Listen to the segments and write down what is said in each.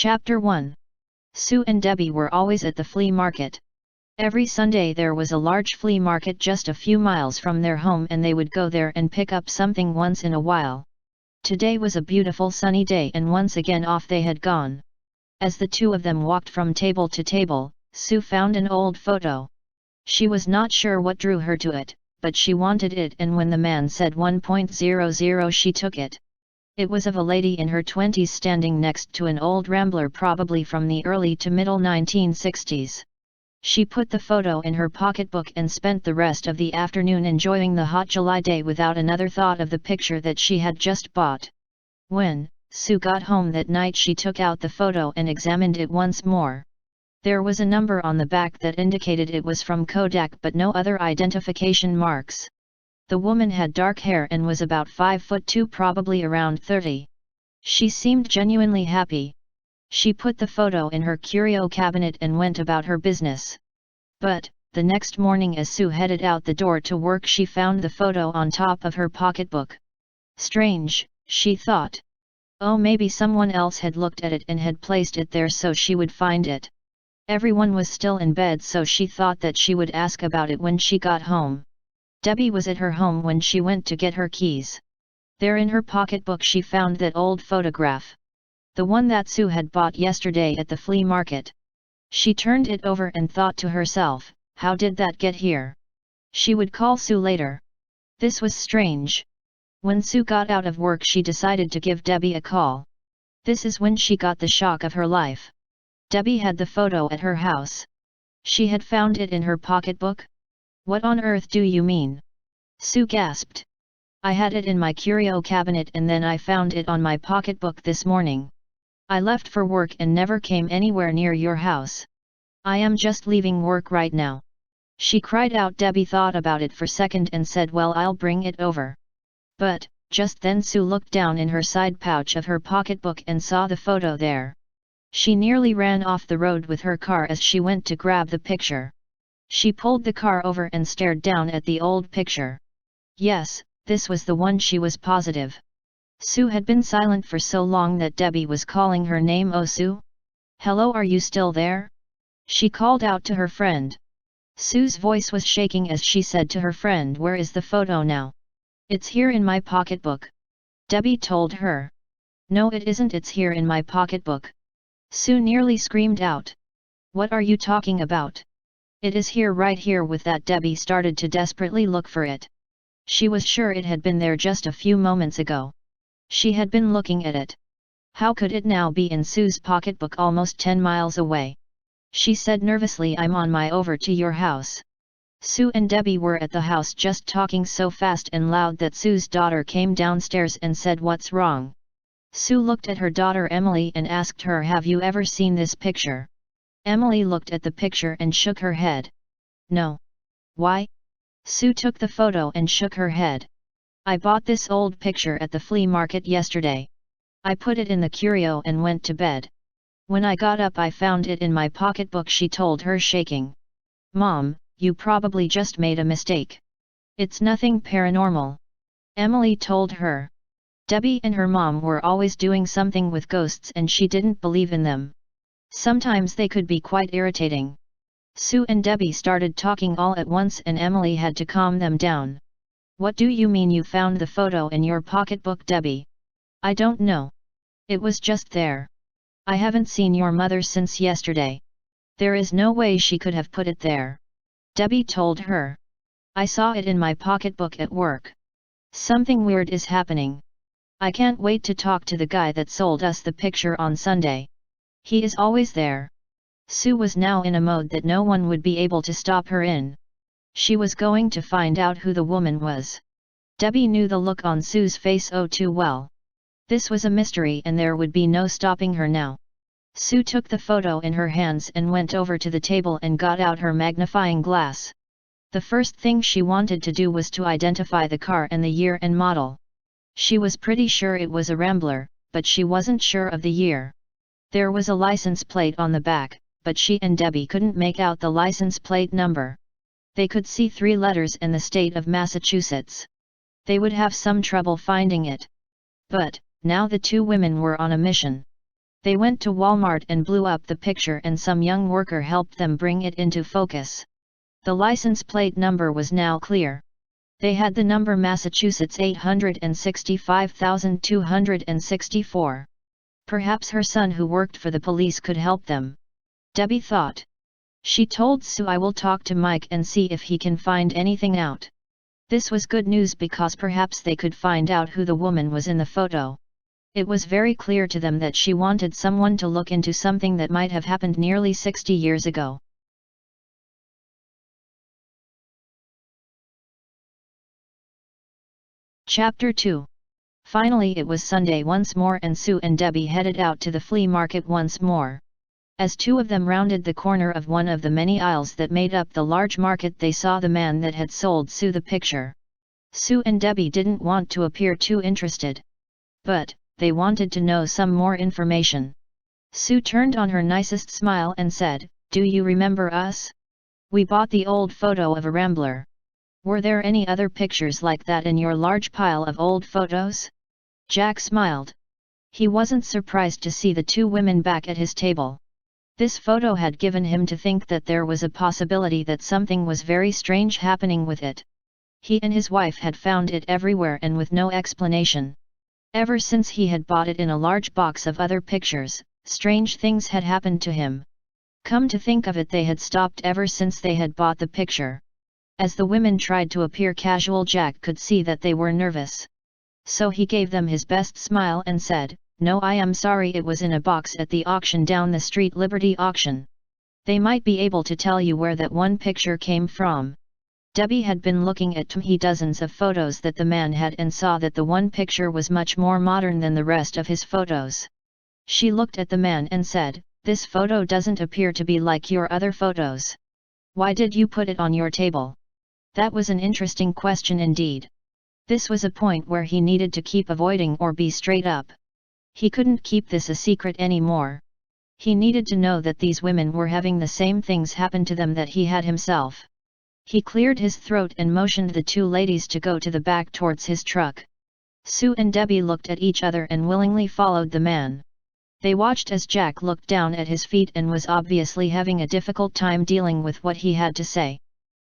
Chapter 1. Sue and Debbie were always at the flea market. Every Sunday there was a large flea market just a few miles from their home and they would go there and pick up something once in a while. Today was a beautiful sunny day and once again off they had gone. As the two of them walked from table to table, Sue found an old photo. She was not sure what drew her to it, but she wanted it, and when the man said 1.00 she took it. It was of a lady in her 20s standing next to an old rambler probably from the early to middle 1960s. She put the photo in her pocketbook and spent the rest of the afternoon enjoying the hot July day without another thought of the picture that she had just bought. When Sue got home that night she took out the photo and examined it once more. There was a number on the back that indicated it was from Kodak but no other identification marks. The woman had dark hair and was about 5'2", probably around 30. She seemed genuinely happy. She put the photo in her curio cabinet and went about her business. But, the next morning as Sue headed out the door to work she found the photo on top of her pocketbook. Strange, she thought. Oh, maybe someone else had looked at it and had placed it there so she would find it. Everyone was still in bed so she thought that she would ask about it when she got home. Debbie was at her home when she went to get her keys. There in her pocketbook she found that old photograph. The one that Sue had bought yesterday at the flea market. She turned it over and thought to herself, how did that get here? She would call Sue later. This was strange. When Sue got out of work she decided to give Debbie a call. This is when she got the shock of her life. Debbie had the photo at her house. She had found it in her pocketbook? What on earth do you mean? Sue gasped. I had it in my curio cabinet and then I found it on my pocketbook this morning. I left for work and never came anywhere near your house. I am just leaving work right now. She cried out. Debbie thought about it for a second and said, well, I'll bring it over. But, just then Sue looked down in her side pouch of her pocketbook and saw the photo there. She nearly ran off the road with her car as she went to grab the picture. She pulled the car over and stared down at the old picture. Yes, this was the one, she was positive. Sue had been silent for so long that Debbie was calling her name. Oh Sue? Hello, are you still there? She called out to her friend. Sue's voice was shaking as she said to her friend, where is the photo now? It's here in my pocketbook. Debbie told her. No it isn't, it's here in my pocketbook. Sue nearly screamed out. What are you talking about? It is here, right here. With that Debbie started to desperately look for it. She was sure it had been there just a few moments ago. She had been looking at it. How could it now be in Sue's pocketbook almost 10 miles away? She said nervously, I'm on my over to your house. Sue and Debbie were at the house just talking so fast and loud that Sue's daughter came downstairs and said, what's wrong? Sue looked at her daughter Emily and asked her, have you ever seen this picture? Emily looked at the picture and shook her head. No. Why? Sue took the photo and shook her head. I bought this old picture at the flea market yesterday. I put it in the curio and went to bed. When I got up I found it in my pocketbook, she told her, shaking. Mom, you probably just made a mistake. It's nothing paranormal. Emily told her. Debbie and her mom were always doing something with ghosts and she didn't believe in them. Sometimes they could be quite irritating. Sue and Debbie started talking all at once and Emily had to calm them down. What do you mean you found the photo in your pocketbook, Debbie? I don't know. It was just there. I haven't seen your mother since yesterday. There is no way she could have put it there. Debbie told her. I saw it in my pocketbook at work. Something weird is happening. I can't wait to talk to the guy that sold us the picture on Sunday. He is always there. Sue was now in a mode that no one would be able to stop her in. She was going to find out who the woman was. Debbie knew the look on Sue's face oh too well. This was a mystery and there would be no stopping her now. Sue took the photo in her hands and went over to the table and got out her magnifying glass. The first thing she wanted to do was to identify the car and the year and model. She was pretty sure it was a Rambler, but she wasn't sure of the year. There was a license plate on the back, but she and Debbie couldn't make out the license plate number. They could see 3 letters and the state of Massachusetts. They would have some trouble finding it. But, now the two women were on a mission. They went to Walmart and blew up the picture, and some young worker helped them bring it into focus. The license plate number was now clear. They had the number Massachusetts 865,264. Perhaps her son who worked for the police could help them. Debbie thought. She told Sue, I will talk to Mike and see if he can find anything out. This was good news because perhaps they could find out who the woman was in the photo. It was very clear to them that she wanted someone to look into something that might have happened nearly 60 years ago. Chapter 2. Finally it was Sunday once more, and Sue and Debbie headed out to the flea market once more. As two of them rounded the corner of one of the many aisles that made up the large market, they saw the man that had sold Sue the picture. Sue and Debbie didn't want to appear too interested. But, they wanted to know some more information. Sue turned on her nicest smile and said, "Do you remember us? We bought the old photo of a rambler. Were there any other pictures like that in your large pile of old photos?" Jack smiled. He wasn't surprised to see the two women back at his table. This photo had given him to think that there was a possibility that something was very strange happening with it. He and his wife had found it everywhere and with no explanation. Ever since he had bought it in a large box of other pictures, strange things had happened to him. Come to think of it, they had stopped ever since they had bought the picture. As the women tried to appear casual, Jack could see that they were nervous. So he gave them his best smile and said, "No, I am sorry, it was in a box at the auction down the street, Liberty Auction. They might be able to tell you where that one picture came from." Debbie had been looking at dozens of photos that the man had and saw that the one picture was much more modern than the rest of his photos. She looked at the man and said, "This photo doesn't appear to be like your other photos. Why did you put it on your table?" That was an interesting question indeed. This was a point where he needed to keep avoiding or be straight up. He couldn't keep this a secret anymore. He needed to know that these women were having the same things happen to them that he had himself. He cleared his throat and motioned the two ladies to go to the back towards his truck. Sue and Debbie looked at each other and willingly followed the man. They watched as Jack looked down at his feet and was obviously having a difficult time dealing with what he had to say.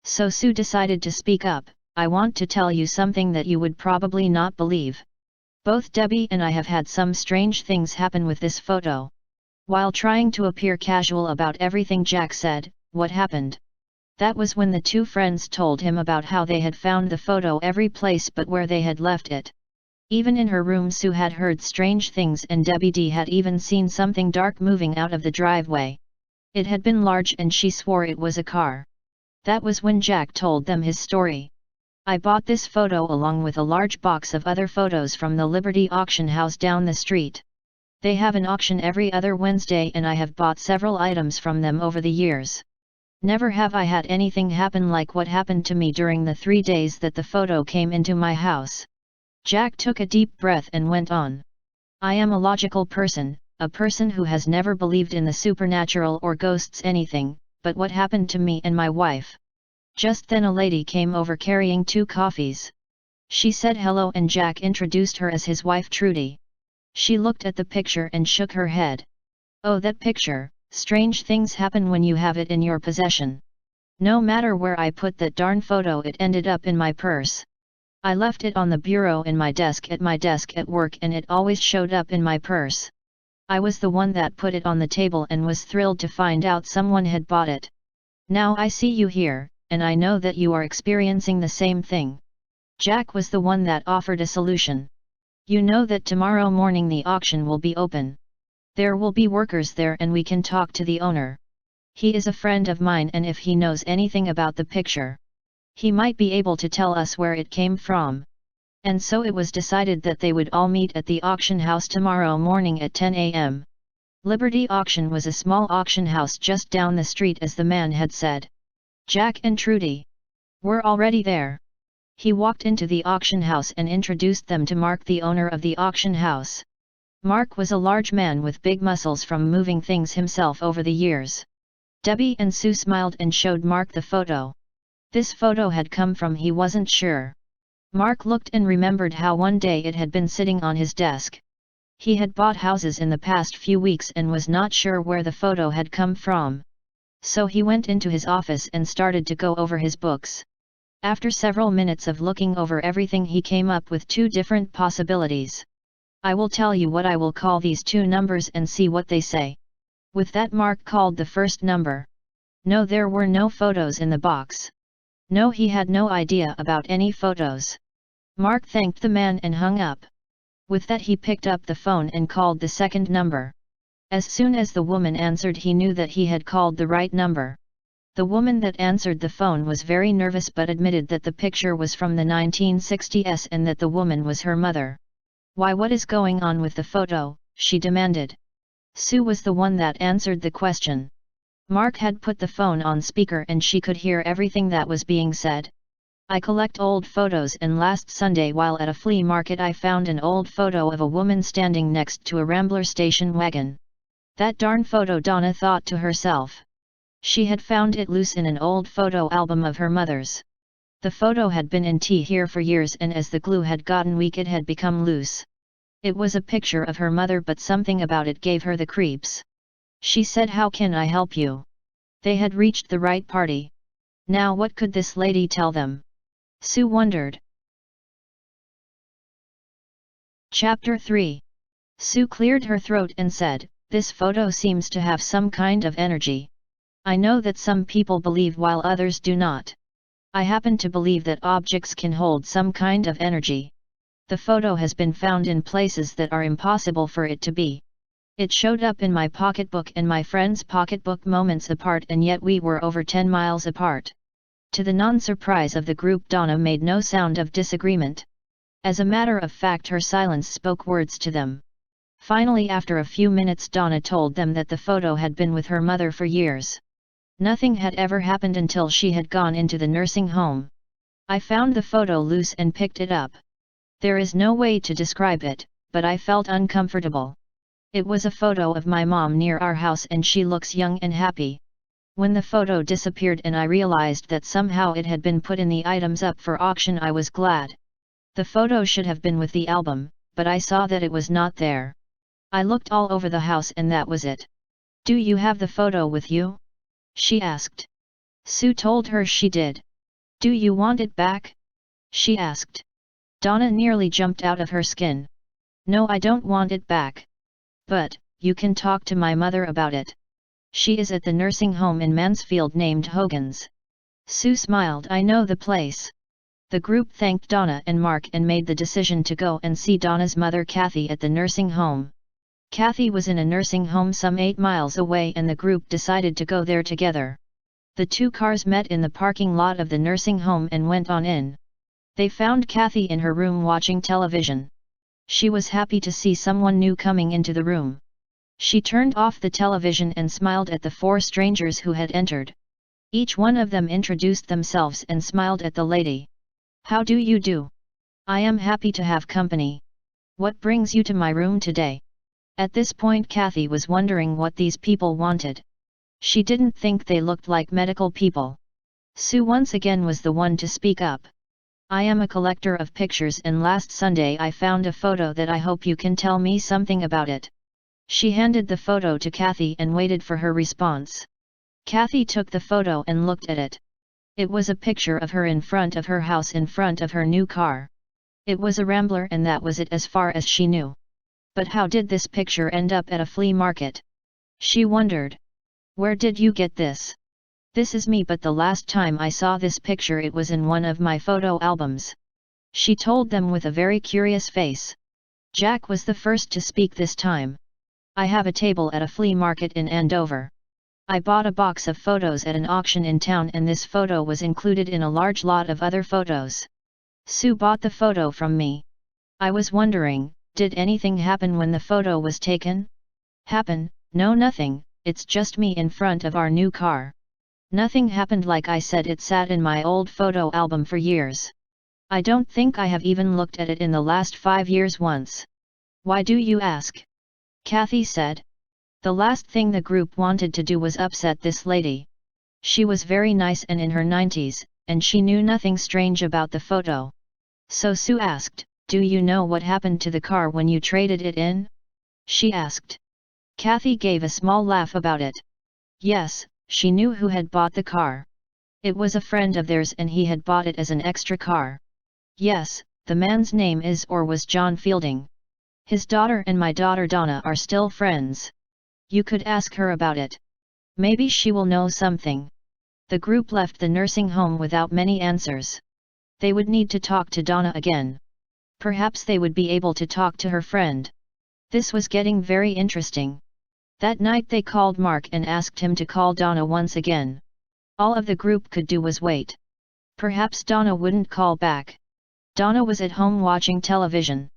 So Sue decided to speak up. "I want to tell you something that you would probably not believe. Both Debbie and I have had some strange things happen with this photo." While trying to appear casual about everything, Jack said, "What happened?" That was when the two friends told him about how they had found the photo every place but where they had left it. Even in her room Sue had heard strange things, and Debbie D had even seen something dark moving out of the driveway. It had been large and she swore it was a car. That was when Jack told them his story. "I bought this photo along with a large box of other photos from the Liberty Auction House down the street. They have an auction every other Wednesday and I have bought several items from them over the years. Never have I had anything happen like what happened to me during the 3 days that the photo came into my house." Jack took a deep breath and went on. "I am a logical person, a person who has never believed in the supernatural or ghosts anything, but what happened to me and my wife?" Just then a lady came over carrying 2 coffees. She said hello and Jack introduced her as his wife Trudy. She looked at the picture and shook her head. "Oh, that picture, strange things happen when you have it in your possession. No matter where I put that darn photo, it ended up in my purse. I left it on the bureau in my desk at work and it always showed up in my purse. I was the one that put it on the table and was thrilled to find out someone had bought it. Now I see you here, and I know that you are experiencing the same thing." Jack was the one that offered a solution. "You know that tomorrow morning the auction will be open. There will be workers there and we can talk to the owner. He is a friend of mine and if he knows anything about the picture, he might be able to tell us where it came from." And so it was decided that they would all meet at the auction house tomorrow morning at 10 a.m. Liberty Auction was a small auction house just down the street as the man had said. Jack and Trudy were already there. He walked into the auction house and introduced them to Mark, the owner of the auction house. Mark was a large man with big muscles from moving things himself over the years. Debbie and Sue smiled and showed Mark the photo. This photo had come from he wasn't sure. Mark looked and remembered how one day it had been sitting on his desk. He had bought houses in the past few weeks and was not sure where the photo had come from. So he went into his office and started to go over his books. After several minutes of looking over everything, he came up with two different possibilities. I will tell you what I will call these two numbers and see what they say. With that, Mark called the first number. No, there were no photos in the box. No, he had no idea about any photos. Mark thanked the man and hung up. With that, he picked up the phone and called the second number. As soon as the woman answered, he knew that he had called the right number. The woman that answered the phone was very nervous but admitted that the picture was from the 1960s and that the woman was her mother. Why, what is going on with the photo? She demanded. Sue was the one that answered the question. Mark had put the phone on speaker and she could hear everything that was being said. I collect old photos, and last Sunday while at a flea market I found an old photo of a woman standing next to a Rambler station wagon. That darn photo, Donna thought to herself. She had found it loose in an old photo album of her mother's. The photo had been in here for years, and as the glue had gotten weak it had become loose. It was a picture of her mother, but something about it gave her the creeps. She said, "How can I help you?" They had reached the right party. Now what could this lady tell them? Sue wondered. Chapter 3. Sue cleared her throat and said, "This photo seems to have some kind of energy. I know that some people believe while others do not. I happen to believe that objects can hold some kind of energy. The photo has been found in places that are impossible for it to be. It showed up in my pocketbook and my friend's pocketbook moments apart, and yet we were over 10 miles apart." To the non-surprise of the group, Donna made no sound of disagreement. As a matter of fact, her silence spoke words to them. Finally, after a few minutes, Donna told them that the photo had been with her mother for years. Nothing had ever happened until she had gone into the nursing home. "I found the photo loose and picked it up. There is no way to describe it, but I felt uncomfortable. It was a photo of my mom near our house and she looks young and happy. When the photo disappeared and I realized that somehow it had been put in the items up for auction, I was glad. The photo should have been with the album, but I saw that it was not there. I looked all over the house and that was it." "Do you have the photo with you?" she asked. Sue told her she did. "Do you want it back?" she asked. Donna nearly jumped out of her skin. "No, I don't want it back. But, you can talk to my mother about it. She is at the nursing home in Mansfield named Hogan's." Sue smiled. "I know the place." The group thanked Donna and Mark and made the decision to go and see Donna's mother Kathy at the nursing home. Kathy was in a nursing home some 8 miles away and the group decided to go there together. The two cars met in the parking lot of the nursing home and went on in. They found Kathy in her room watching television. She was happy to see someone new coming into the room. She turned off the television and smiled at the 4 strangers who had entered. Each one of them introduced themselves and smiled at the lady. "How do you do? I am happy to have company. What brings you to my room today?" At this point, Kathy was wondering what these people wanted. She didn't think they looked like medical people. Sue once again was the one to speak up. "I am a collector of pictures and last Sunday I found a photo that I hope you can tell me something about it." She handed the photo to Kathy and waited for her response. Kathy took the photo and looked at it. It was a picture of her in front of her house in front of her new car. It was a Rambler and that was it as far as she knew. But how did this picture end up at a flea market? She wondered. "Where did you get this?" "This is me, but the last time I saw this picture it was in one of my photo albums," she told them with a very curious face. Jack was the first to speak this time. "I have a table at a flea market in Andover. I bought a box of photos at an auction in town and this photo was included in a large lot of other photos. Sue bought the photo from me. I was wondering, did anything happen when the photo was taken?" "Happen? No, nothing, it's just me in front of our new car. Nothing happened, like I said, it sat in my old photo album for years. I don't think I have even looked at it in the last 5 years once." "Why do you ask?" Kathy said. The last thing the group wanted to do was upset this lady. She was very nice and in her 90s, and she knew nothing strange about the photo. So Sue asked, "Do you know what happened to the car when you traded it in?" she asked. Kathy gave a small laugh about it. Yes, she knew who had bought the car. It was a friend of theirs and he had bought it as an extra car. Yes, the man's name is or was John Fielding. His daughter and my daughter Donna are still friends. You could ask her about it. Maybe she will know something. The group left the nursing home without many answers. They would need to talk to Donna again. Perhaps they would be able to talk to her friend. This was getting very interesting. That night they called Mark and asked him to call Donna once again. All of the group could do was wait. Perhaps Donna wouldn't call back. Donna was at home watching television.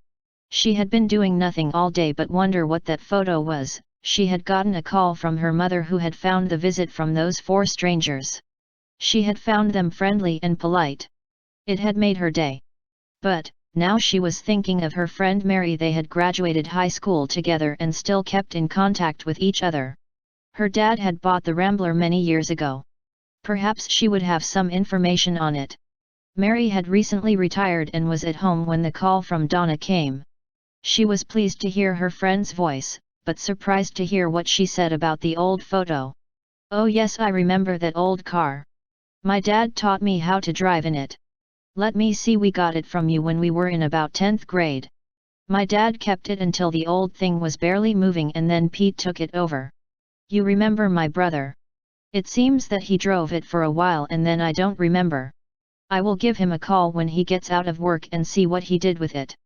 She had been doing nothing all day but wonder what that photo was. She had gotten a call from her mother who had found the visit from those four strangers. She had found them friendly and polite. It had made her day. But, now she was thinking of her friend Mary. They had graduated high school together and still kept in contact with each other. Her dad had bought the Rambler many years ago. Perhaps she would have some information on it. Mary had recently retired and was at home when the call from Donna came. She was pleased to hear her friend's voice, but surprised to hear what she said about the old photo. Oh yes, I remember that old car. My dad taught me how to drive in it. Let me see, we got it from you when we were in about 10th grade. My dad kept it until the old thing was barely moving and then Pete took it over. You remember my brother? It seems that he drove it for a while and then I don't remember. I will give him a call when he gets out of work and see what he did with it.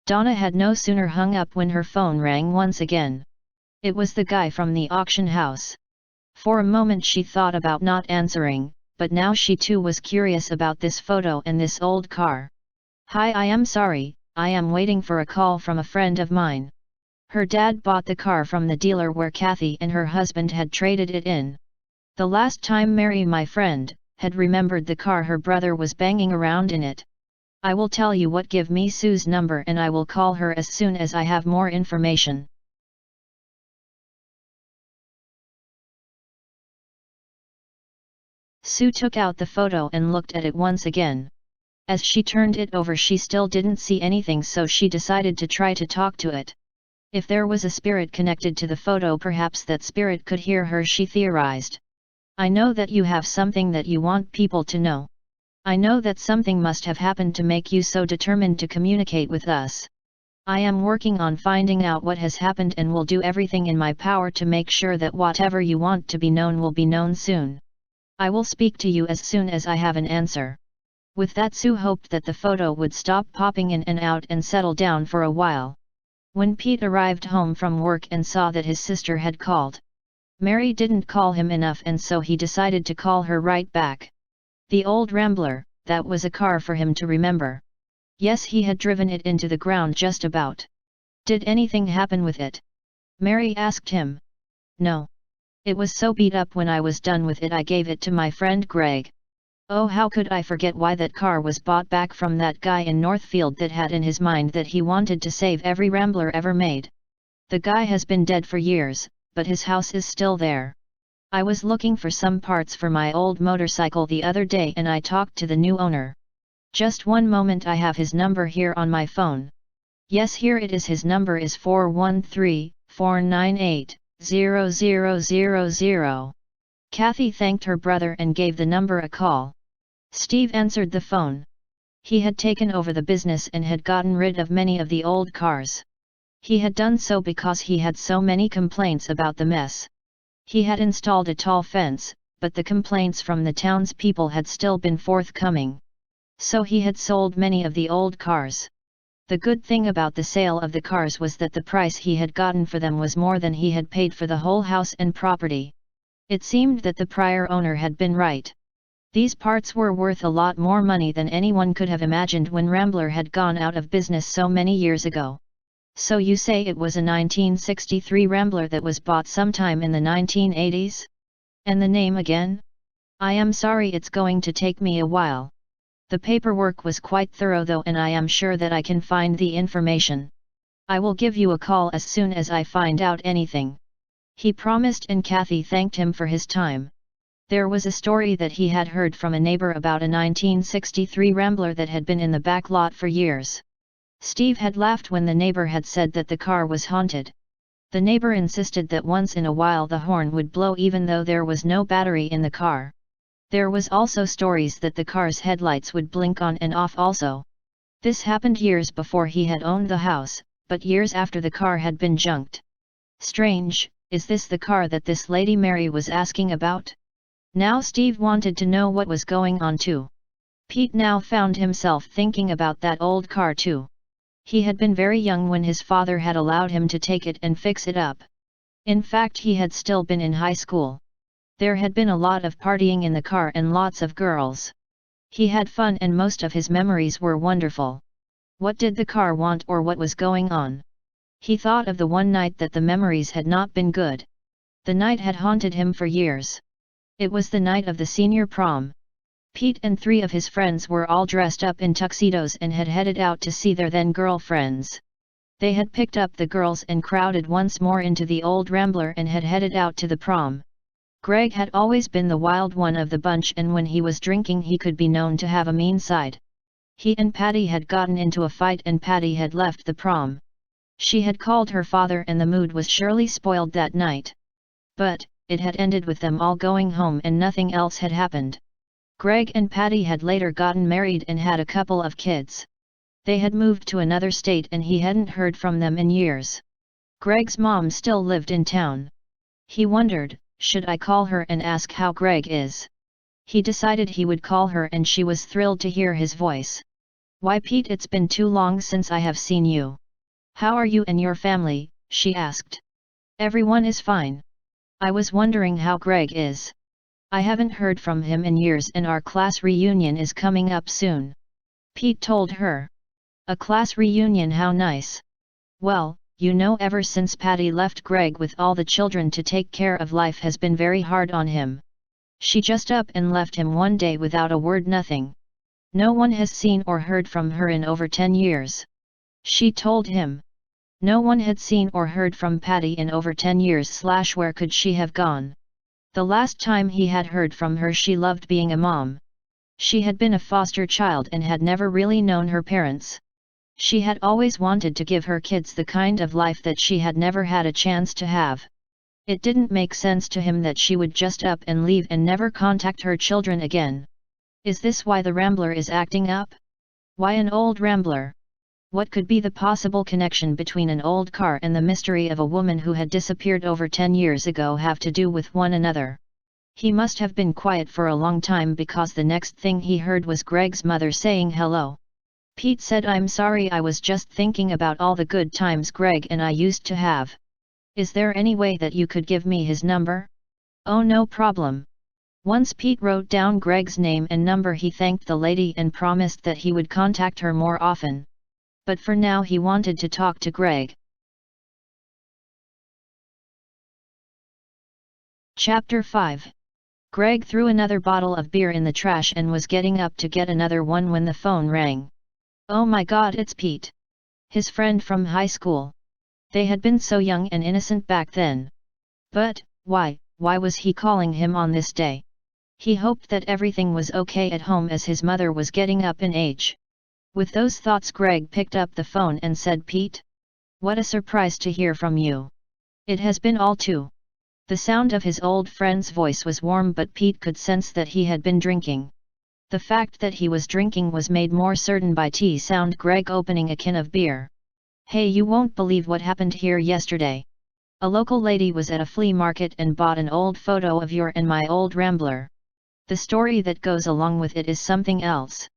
Donna had no sooner hung up when her phone rang once again. It was the guy from the auction house. For a moment she thought about not answering, but now she too was curious about this photo and this old car. Hi, I am sorry, I am waiting for a call from a friend of mine. Her dad bought the car from the dealer where Kathy and her husband had traded it in. The last time Mary, my friend, had remembered the car, her brother was banging around in it. I will tell you what, give me Sue's number and I will call her as soon as I have more information. Sue took out the photo and looked at it once again. As she turned it over she still didn't see anything, so she decided to try to talk to it. If there was a spirit connected to the photo, perhaps that spirit could hear her, she theorized. I know that you have something that you want people to know. I know that something must have happened to make you so determined to communicate with us. I am working on finding out what has happened and will do everything in my power to make sure that whatever you want to be known will be known soon. I will speak to you as soon as I have an answer. With that, Sue hoped that the photo would stop popping in and out and settle down for a while. When Pete arrived home from work and saw that his sister had called, Mary didn't call him enough and so he decided to call her right back. The old Rambler, that was a car for him to remember. Yes, he had driven it into the ground just about. Did anything happen with it? Mary asked him. No. It was so beat up when I was done with it I gave it to my friend Greg. Oh, how could I forget why that car was bought back from that guy in Northfield that had in his mind that he wanted to save every Rambler ever made. The guy has been dead for years, but his house is still there. I was looking for some parts for my old motorcycle the other day and I talked to the new owner. Just one moment, I have his number here on my phone. Yes, here it is. His number is 413-498-0000. Kathy thanked her brother and gave the number a call. Steve answered the phone. He had taken over the business and had gotten rid of many of the old cars. He had done so because he had so many complaints about the mess. He had installed a tall fence, but the complaints from the townspeople had still been forthcoming. So he had sold many of the old cars. The good thing about the sale of the cars was that the price he had gotten for them was more than he had paid for the whole house and property. It seemed that the prior owner had been right. These parts were worth a lot more money than anyone could have imagined when Rambler had gone out of business so many years ago. So you say it was a 1963 Rambler that was bought sometime in the 1980s? And the name again? I am sorry, it's going to take me a while. The paperwork was quite thorough though, and I am sure that I can find the information. I will give you a call as soon as I find out anything. He promised, and Kathy thanked him for his time. There was a story that he had heard from a neighbor about a 1963 Rambler that had been in the back lot for years. Steve had laughed when the neighbor had said that the car was haunted. The neighbor insisted that once in a while the horn would blow even though there was no battery in the car. There was also stories that the car's headlights would blink on and off also. This happened years before he had owned the house, but years after the car had been junked. Strange, is this the car that this Lady Mary was asking about? Now Steve wanted to know what was going on too. Pete now found himself thinking about that old car too. He had been very young when his father had allowed him to take it and fix it up. In fact, he had still been in high school. There had been a lot of partying in the car and lots of girls. He had fun and most of his memories were wonderful. What did the car want or what was going on? He thought of the one night that the memories had not been good. The night had haunted him for years. It was the night of the senior prom. Pete and 3 of his friends were all dressed up in tuxedos and had headed out to see their then girlfriends. They had picked up the girls and crowded once more into the old Rambler and had headed out to the prom. Greg had always been the wild one of the bunch, and when he was drinking he could be known to have a mean side. He and Patty had gotten into a fight and Patty had left the prom. She had called her father and the mood was surely spoiled that night. But, it had ended with them all going home and nothing else had happened. Greg and Patty had later gotten married and had a couple of kids. They had moved to another state and he hadn't heard from them in years. Greg's mom still lived in town. He wondered, should I call her and ask how Greg is? He decided he would call her and she was thrilled to hear his voice. "Why Pete, it's been too long since I have seen you. How are you and your family?" she asked. "Everyone is fine. I was wondering how Greg is. I haven't heard from him in years and our class reunion is coming up soon." Pete told her. "A class reunion, how nice. Well, you know, ever since Patty left, Greg with all the children to take care of, life has been very hard on him. She just up and left him one day without a word, nothing. No one has seen or heard from her in over 10 years. She told him. No one had seen or heard from Patty in over 10 years. Where could she have gone? The last time he had heard from her, she loved being a mom. She had been a foster child and had never really known her parents. She had always wanted to give her kids the kind of life that she had never had a chance to have. It didn't make sense to him that she would just up and leave and never contact her children again. Is this why the Rambler is acting up? Why an old Rambler? What could be the possible connection between an old car and the mystery of a woman who had disappeared over 10 years ago have to do with one another? He must have been quiet for a long time because the next thing he heard was Greg's mother saying hello. Pete said, "I'm sorry, I was just thinking about all the good times Greg and I used to have. Is there any way that you could give me his number?" "Oh, no problem." Once Pete wrote down Greg's name and number, he thanked the lady and promised that he would contact her more often. But for now he wanted to talk to Greg. Chapter 5. Greg threw another bottle of beer in the trash and was getting up to get another one when the phone rang. Oh my God, it's Pete. His friend from high school. They had been so young and innocent back then. But, why was he calling him on this day? He hoped that everything was okay at home as his mother was getting up in age. With those thoughts, Greg picked up the phone and said, "Pete? What a surprise to hear from you. It has been all too." The sound of his old friend's voice was warm, but Pete could sense that he had been drinking. The fact that he was drinking was made more certain by sound Greg opening a can of beer. "Hey, you won't believe what happened here yesterday. A local lady was at a flea market and bought an old photo of your and my old Rambler. The story that goes along with it is something else.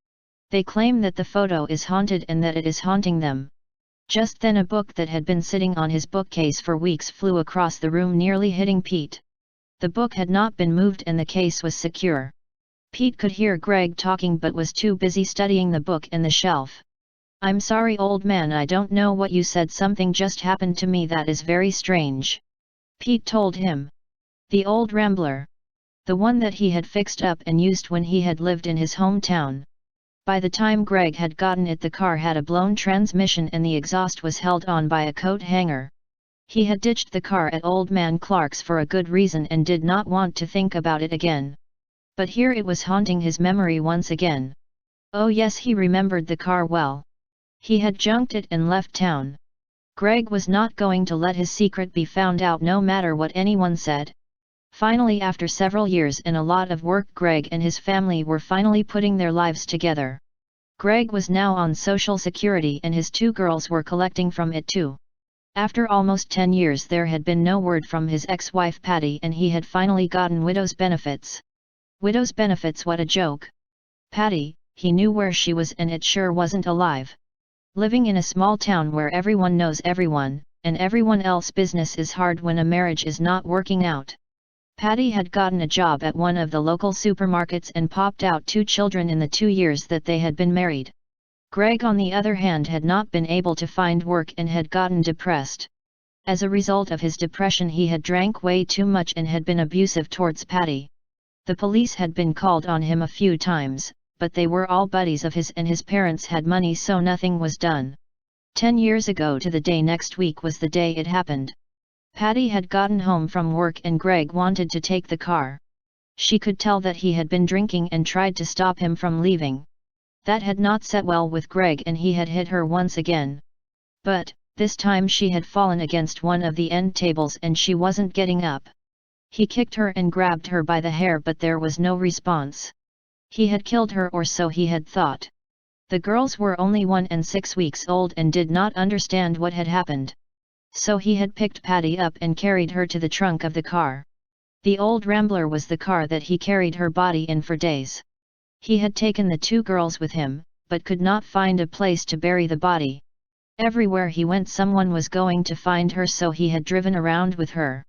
They claim that the photo is haunted and that it is haunting them." Just then a book that had been sitting on his bookcase for weeks flew across the room, nearly hitting Pete. The book had not been moved and the case was secure. Pete could hear Greg talking but was too busy studying the book and the shelf. "I'm sorry, old man, I don't know what you said. Something just happened to me that is very strange," Pete told him. The old Rambler. The one that he had fixed up and used when he had lived in his hometown. By the time Greg had gotten it, the car had a blown transmission and the exhaust was held on by a coat hanger. He had ditched the car at Old Man Clark's for a good reason and did not want to think about it again. But here it was haunting his memory once again. Oh yes, he remembered the car well. He had junked it and left town. Greg was not going to let his secret be found out no matter what anyone said. Finally, after several years and a lot of work, Greg and his family were finally putting their lives together. Greg was now on Social Security and his 2 girls were collecting from it too. After almost 10 years there had been no word from his ex-wife Patty and he had finally gotten widow's benefits. Widow's benefits, what a joke. Patty, he knew where she was and it sure wasn't alive. Living in a small town where everyone knows everyone, and everyone else's business is hard when a marriage is not working out. Patty had gotten a job at one of the local supermarkets and popped out 2 children in the 2 years that they had been married. Greg, on the other hand, had not been able to find work and had gotten depressed. As a result of his depression, he had drank way too much and had been abusive towards Patty. The police had been called on him a few times, but they were all buddies of his and his parents had money, so nothing was done. 10 years ago to the day next week was the day it happened. Patty had gotten home from work and Greg wanted to take the car. She could tell that he had been drinking and tried to stop him from leaving. That had not set well with Greg and he had hit her once again. But, this time she had fallen against one of the end tables and she wasn't getting up. He kicked her and grabbed her by the hair, but there was no response. He had killed her, or so he had thought. The girls were only 1 and 6 weeks old and did not understand what had happened. So he had picked Patty up and carried her to the trunk of the car. The old Rambler was the car that he carried her body in for days. He had taken the 2 girls with him, but could not find a place to bury the body. Everywhere he went someone was going to find her, so he had driven around with her.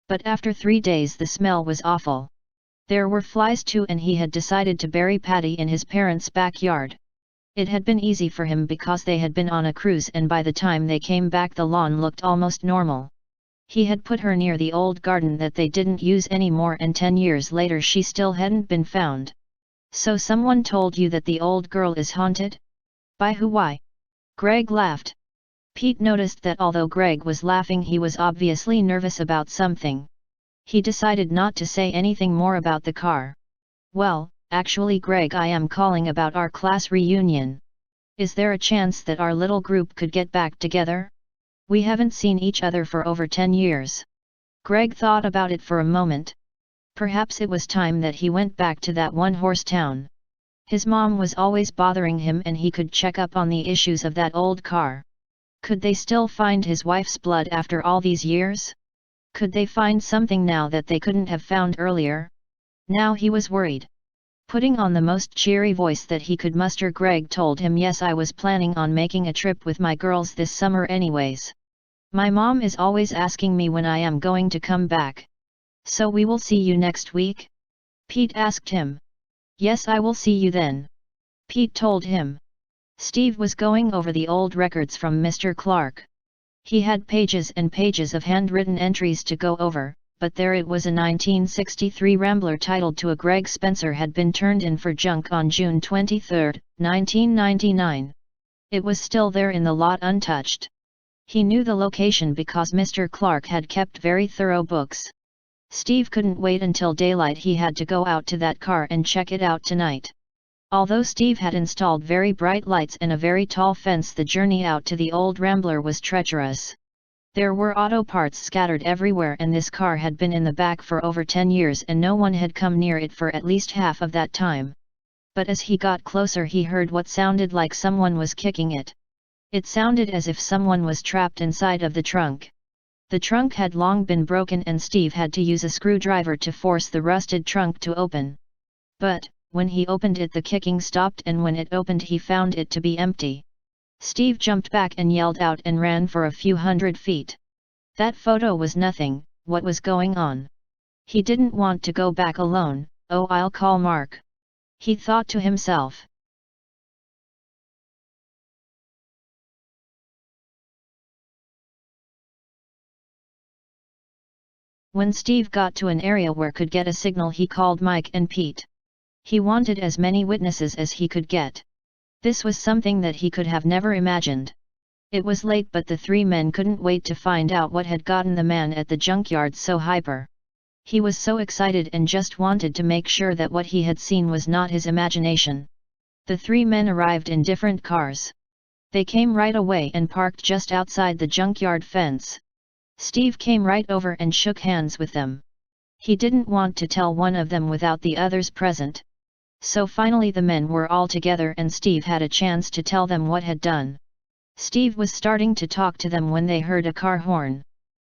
But after 3 days the smell was awful. There were flies too, and he had decided to bury Patty in his parents' backyard. It had been easy for him because they had been on a cruise and by the time they came back the lawn looked almost normal. He had put her near the old garden that they didn't use anymore, and 10 years later she still hadn't been found. So someone told you that the old girl is haunted? By who? Why? Greg laughed. Pete noticed that although Greg was laughing he was obviously nervous about something. He decided not to say anything more about the car. Well, actually Greg, I am calling about our class reunion. Is there a chance that our little group could get back together? We haven't seen each other for over 10 years. Greg thought about it for a moment. Perhaps it was time that he went back to that one-horse town. His mom was always bothering him and he could check up on the issues of that old car. Could they still find his wife's blood after all these years? Could they find something now that they couldn't have found earlier? Now he was worried. Putting on the most cheery voice that he could muster, Greg told him, yes, I was planning on making a trip with my girls this summer anyways. My mom is always asking me when I am going to come back. So we will see you next week? Pete asked him. Yes, I will see you then. Pete told him. Steve was going over the old records from Mr. Clark. He had pages and pages of handwritten entries to go over, but there it was, a 1963 Rambler titled To a Greg Spencer had been turned in for junk on June 23, 1999. It was still there in the lot untouched. He knew the location because Mr. Clark had kept very thorough books. Steve couldn't wait until daylight. He had to go out to that car and check it out tonight. Although Steve had installed very bright lights and a very tall fence, the journey out to the old Rambler was treacherous. There were auto parts scattered everywhere and this car had been in the back for over 10 years and no one had come near it for at least half of that time. But as he got closer he heard what sounded like someone was kicking it. It sounded as if someone was trapped inside of the trunk. The trunk had long been broken and Steve had to use a screwdriver to force the rusted trunk to open. But, when he opened it the kicking stopped, and when it opened he found it to be empty. Steve jumped back and yelled out and ran for a few hundred feet. That photo was nothing. What was going on? He didn't want to go back alone. Oh, I'll call Mark. He thought to himself. When Steve got to an area where could get a signal he called Mike and Pete. He wanted as many witnesses as he could get. This was something that he could have never imagined. It was late but the 3 men couldn't wait to find out what had gotten the man at the junkyard so hyper. He was so excited and just wanted to make sure that what he had seen was not his imagination. The 3 men arrived in different cars. They came right away and parked just outside the junkyard fence. Steve came right over and shook hands with them. He didn't want to tell one of them without the others present. So finally the men were all together and Steve had a chance to tell them what had done. Steve was starting to talk to them when they heard a car horn.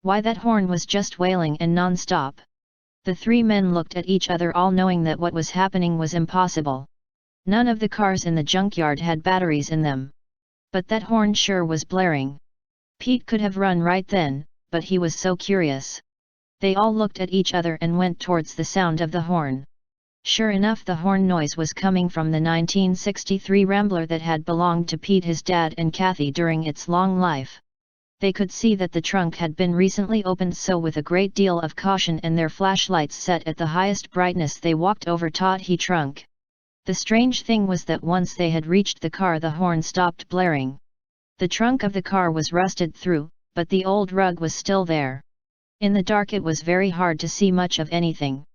Why, that horn was just wailing and non-stop. The three men looked at each other, all knowing that what was happening was impossible. None of the cars in the junkyard had batteries in them. But that horn sure was blaring. Pete could have run right then, but he was so curious. They all looked at each other and went towards the sound of the horn. Sure enough, the horn noise was coming from the 1963 Rambler that had belonged to Pete, his dad and Kathy during its long life. They could see that the trunk had been recently opened, so with a great deal of caution and their flashlights set at the highest brightness they walked over to the trunk. The strange thing was that once they had reached the car, the horn stopped blaring. The trunk of the car was rusted through, but the old rug was still there. In the dark it was very hard to see much of anything.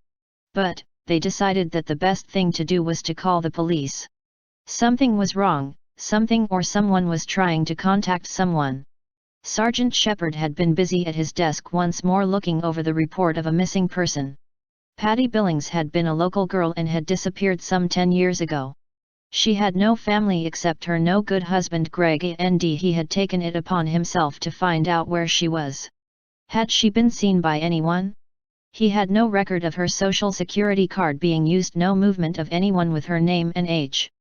But they decided that the best thing to do was to call the police. Something was wrong, something or someone was trying to contact someone. Sergeant Shepard had been busy at his desk once more looking over the report of a missing person. Patty Billings had been a local girl and had disappeared some 10 years ago. She had no family except her no-good husband Greg, and he had taken it upon himself to find out where she was. Had she been seen by anyone? He had no record of her social security card being used, no movement of anyone with her name and age.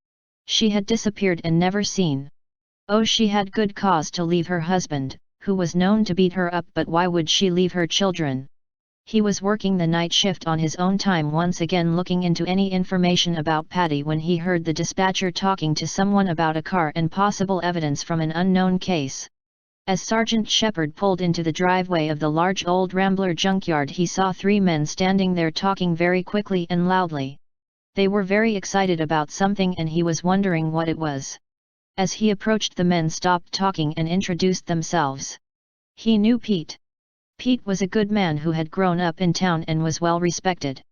She had disappeared and never seen. Oh, she had good cause to leave her husband, who was known to beat her up, but why would she leave her children? He was working the night shift on his own time, once again looking into any information about Patty, when he heard the dispatcher talking to someone about a car and possible evidence from an unknown case. As Sergeant Shepard pulled into the driveway of the large old Rambler junkyard, he saw three men standing there talking very quickly and loudly. They were very excited about something and he was wondering what it was. As he approached, the men stopped talking and introduced themselves. He knew Pete. Pete was a good man who had grown up in town and was well respected.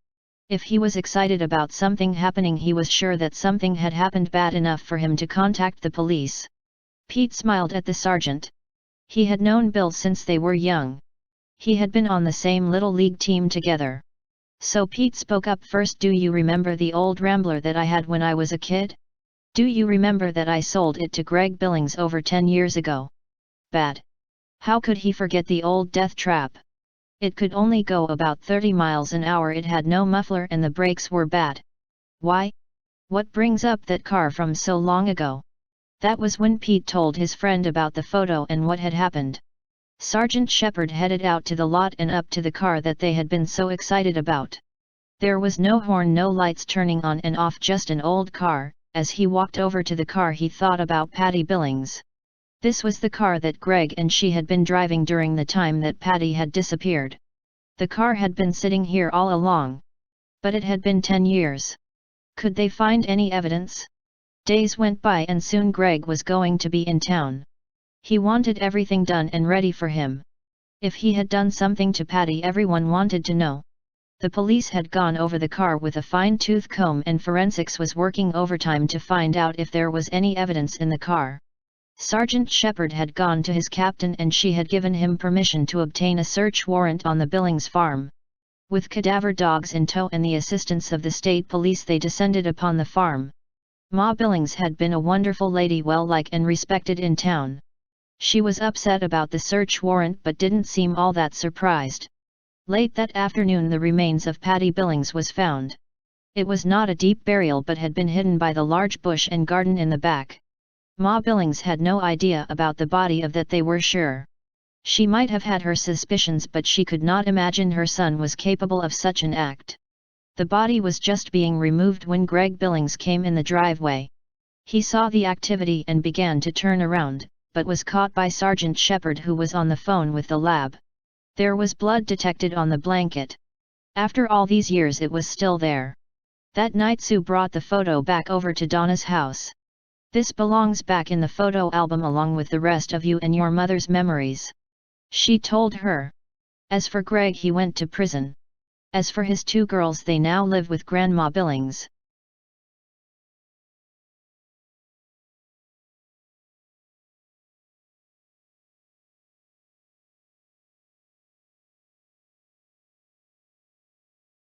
If he was excited about something happening, he was sure that something had happened bad enough for him to contact the police. Pete smiled at the sergeant. He had known Bill since they were young. He had been on the same little league team together. So Pete spoke up first. Do you remember the old Rambler that I had when I was a kid? Do you remember that I sold it to Greg Billings over 10 years ago? Bad. How could he forget the old death trap? It could only go about 30 miles an hour, it had no muffler and the brakes were bad. Why? What brings up that car from so long ago? That was when Pete told his friend about the photo and what had happened. Sergeant Shepard headed out to the lot and up to the car that they had been so excited about. There was no horn, no lights turning on and off, just an old car. As he walked over to the car, he thought about Patty Billings. This was the car that Greg and she had been driving during the time that Patty had disappeared. The car had been sitting here all along. But it had been 10 years. Could they find any evidence? Days went by and soon Greg was going to be in town. He wanted everything done and ready for him. If he had done something to Patty, everyone wanted to know. The police had gone over the car with a fine-tooth comb and forensics was working overtime to find out if there was any evidence in the car. Sergeant Shepard had gone to his captain and she had given him permission to obtain a search warrant on the Billings farm. With cadaver dogs in tow and the assistance of the state police, they descended upon the farm. Ma Billings had been a wonderful lady, well liked and respected in town. She was upset about the search warrant but didn't seem all that surprised. Late that afternoon the remains of Patty Billings was found. It was not a deep burial but had been hidden by the large bush and garden in the back. Ma Billings had no idea about the body of that, they were sure. She might have had her suspicions but she could not imagine her son was capable of such an act. The body was just being removed when Greg Billings came in the driveway. He saw the activity and began to turn around, but was caught by Sergeant Shepard, who was on the phone with the lab. There was blood detected on the blanket. After all these years it was still there. That night Sue brought the photo back over to Donna's house. This belongs back in the photo album along with the rest of you and your mother's memories. She told her. As for Greg, he went to prison. As for his two girls, they now live with Grandma Billings.